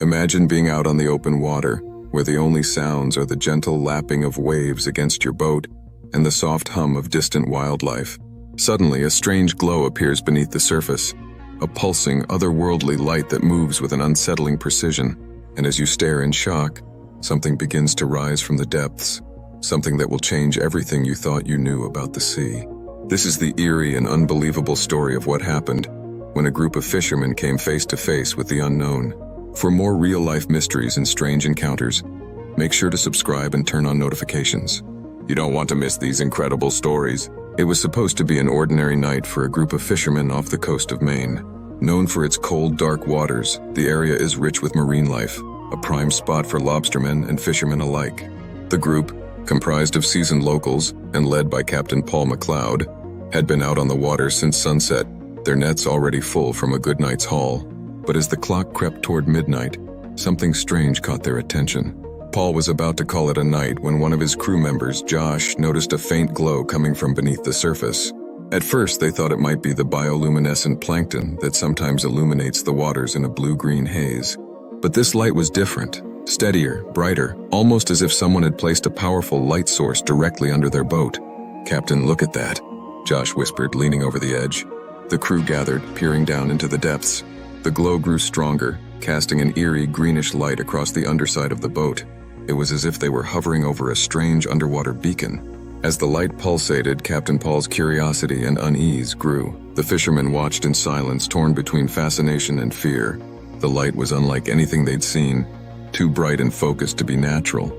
Imagine being out on the open water, where the only sounds are the gentle lapping of waves against your boat and the soft hum of distant wildlife. Suddenly, a strange glow appears beneath the surface, a pulsing, otherworldly light that moves with an unsettling precision. And as you stare in shock, something begins to rise from the depths, something that will change everything you thought you knew about the sea. This is the eerie and unbelievable story of what happened when a group of fishermen came face to face with the unknown. For more real-life mysteries and strange encounters, make sure to subscribe and turn on notifications. You don't want to miss these incredible stories. It was supposed to be an ordinary night for a group of fishermen off the coast of Maine. Known for its cold, dark waters, the area is rich with marine life, a prime spot for lobstermen and fishermen alike. The group, comprised of seasoned locals and led by Captain Paul McLeod, had been out on the water since sunset, their nets already full from a good night's haul. But as the clock crept toward midnight, something strange caught their attention. Paul was about to call it a night when one of his crew members, Josh, noticed a faint glow coming from beneath the surface. At first, they thought it might be the bioluminescent plankton that sometimes illuminates the waters in a blue-green haze. But this light was different, steadier, brighter, almost as if someone had placed a powerful light source directly under their boat. "Captain, look at that," Josh whispered, leaning over the edge. The crew gathered, peering down into the depths. The glow grew stronger, casting an eerie greenish light across the underside of the boat. It was as if they were hovering over a strange underwater beacon. As the light pulsated, Captain Paul's curiosity and unease grew. The fishermen watched in silence, torn between fascination and fear. The light was unlike anything they'd seen, too bright and focused to be natural.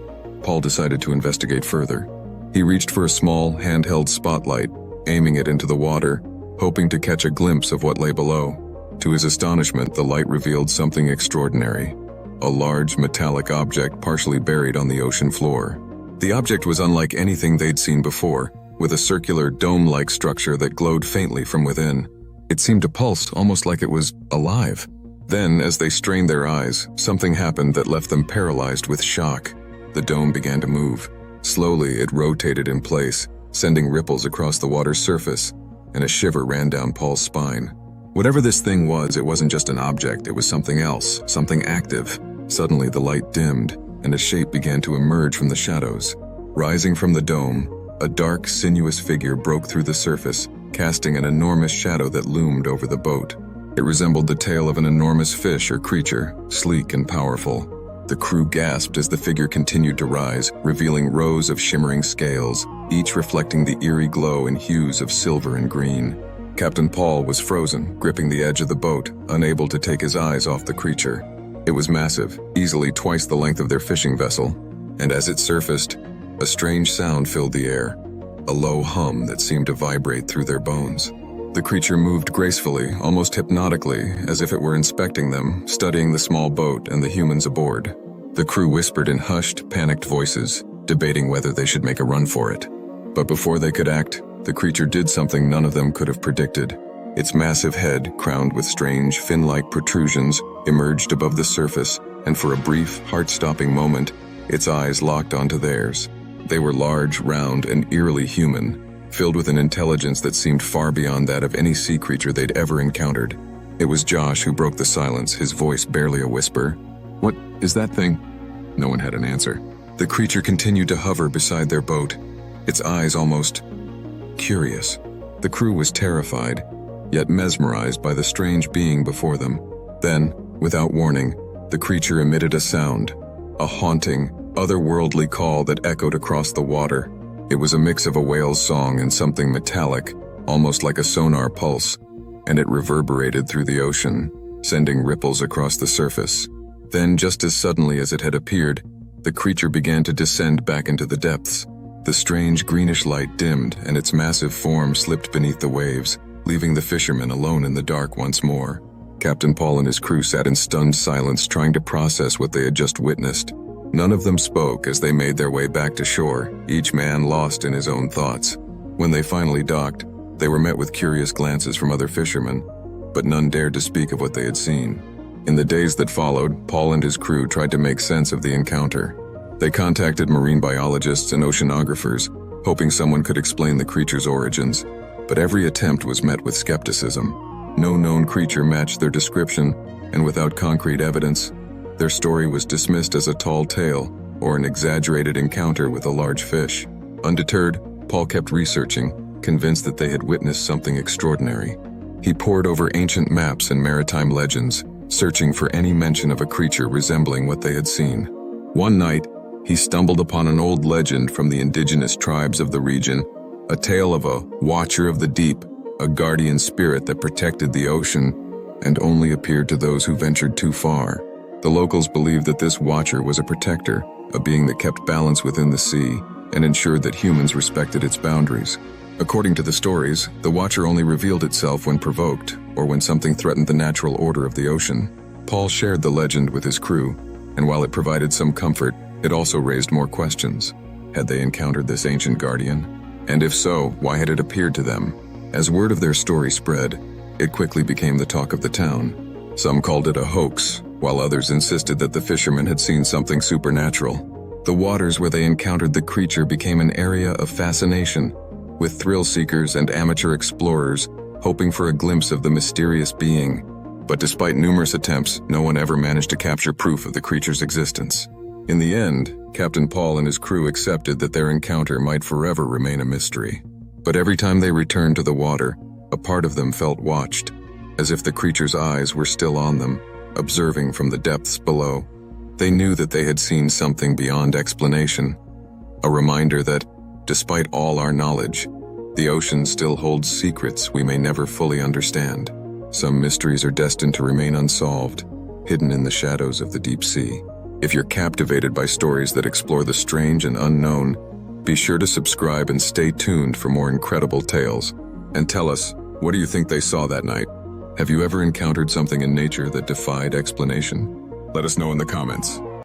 Paul decided to investigate further. He reached for a small, handheld spotlight, aiming it into the water, hoping to catch a glimpse of what lay below. To his astonishment, the light revealed something extraordinary. A large, metallic object partially buried on the ocean floor. The object was unlike anything they'd seen before, with a circular, dome-like structure that glowed faintly from within. It seemed to pulse, almost like it was alive. Then, as they strained their eyes, something happened that left them paralyzed with shock. The dome began to move. Slowly, it rotated in place, sending ripples across the water's surface, and a shiver ran down Paul's spine. Whatever this thing was, it wasn't just an object, it was something else, something active. Suddenly, the light dimmed, and a shape began to emerge from the shadows. Rising from the dome, a dark, sinuous figure broke through the surface, casting an enormous shadow that loomed over the boat. It resembled the tail of an enormous fish or creature, sleek and powerful. The crew gasped as the figure continued to rise, revealing rows of shimmering scales, each reflecting the eerie glow in hues of silver and green. Captain Paul was frozen, gripping the edge of the boat, unable to take his eyes off the creature. It was massive, easily twice the length of their fishing vessel, and as it surfaced, a strange sound filled the air, a low hum that seemed to vibrate through their bones. The creature moved gracefully, almost hypnotically, as if it were inspecting them, studying the small boat and the humans aboard. The crew whispered in hushed, panicked voices, debating whether they should make a run for it. But before they could act, the creature did something none of them could have predicted. Its massive head, crowned with strange, fin-like protrusions, emerged above the surface, and for a brief, heart-stopping moment, its eyes locked onto theirs. They were large, round, and eerily human, filled with an intelligence that seemed far beyond that of any sea creature they'd ever encountered. It was Josh who broke the silence, his voice barely a whisper. "What is that thing?" No one had an answer. The creature continued to hover beside their boat, its eyes almost curious. The crew was terrified, yet mesmerized by the strange being before them. Then, without warning, the creature emitted a sound, a haunting, otherworldly call that echoed across the water. It was a mix of a whale's song and something metallic, almost like a sonar pulse, and it reverberated through the ocean, sending ripples across the surface. Then, just as suddenly as it had appeared, the creature began to descend back into the depths. The strange greenish light dimmed, and its massive form slipped beneath the waves, leaving the fishermen alone in the dark once more. Captain Paul and his crew sat in stunned silence, trying to process what they had just witnessed. None of them spoke as they made their way back to shore, each man lost in his own thoughts. When they finally docked, they were met with curious glances from other fishermen, but none dared to speak of what they had seen. In the days that followed, Paul and his crew tried to make sense of the encounter. They contacted marine biologists and oceanographers, hoping someone could explain the creature's origins, but every attempt was met with skepticism. No known creature matched their description, and without concrete evidence, Their story was dismissed as a tall tale or an exaggerated encounter with a large fish. Undeterred, Paul kept researching, convinced that they had witnessed something extraordinary. He pored over ancient maps and maritime legends, searching for any mention of a creature resembling what they had seen. One night, he stumbled upon an old legend from the indigenous tribes of the region, a tale of a watcher of the deep, a guardian spirit that protected the ocean and only appeared to those who ventured too far. The locals believed that this watcher was a protector, a being that kept balance within the sea and ensured that humans respected its boundaries. According to the stories, the watcher only revealed itself when provoked or when something threatened the natural order of the ocean. Paul shared the legend with his crew, and while it provided some comfort, it also raised more questions. Had they encountered this ancient guardian? And if so, why had it appeared to them? As word of their story spread, it quickly became the talk of the town. Some called it a hoax, while others insisted that the fishermen had seen something supernatural. The waters where they encountered the creature became an area of fascination, with thrill seekers and amateur explorers hoping for a glimpse of the mysterious being. But despite numerous attempts, no one ever managed to capture proof of the creature's existence. In the end, Captain Paul and his crew accepted that their encounter might forever remain a mystery. But every time they returned to the water, a part of them felt watched, as if the creature's eyes were still on them, observing from the depths below. They knew that they had seen something beyond explanation, a reminder that, despite all our knowledge, the ocean still holds secrets we may never fully understand. Some mysteries are destined to remain unsolved, hidden in the shadows of the deep sea. If you're captivated by stories that explore the strange and unknown, be sure to subscribe and stay tuned for more incredible tales. And tell us, what do you think they saw that night? Have you ever encountered something in nature that defied explanation? Let us know in the comments.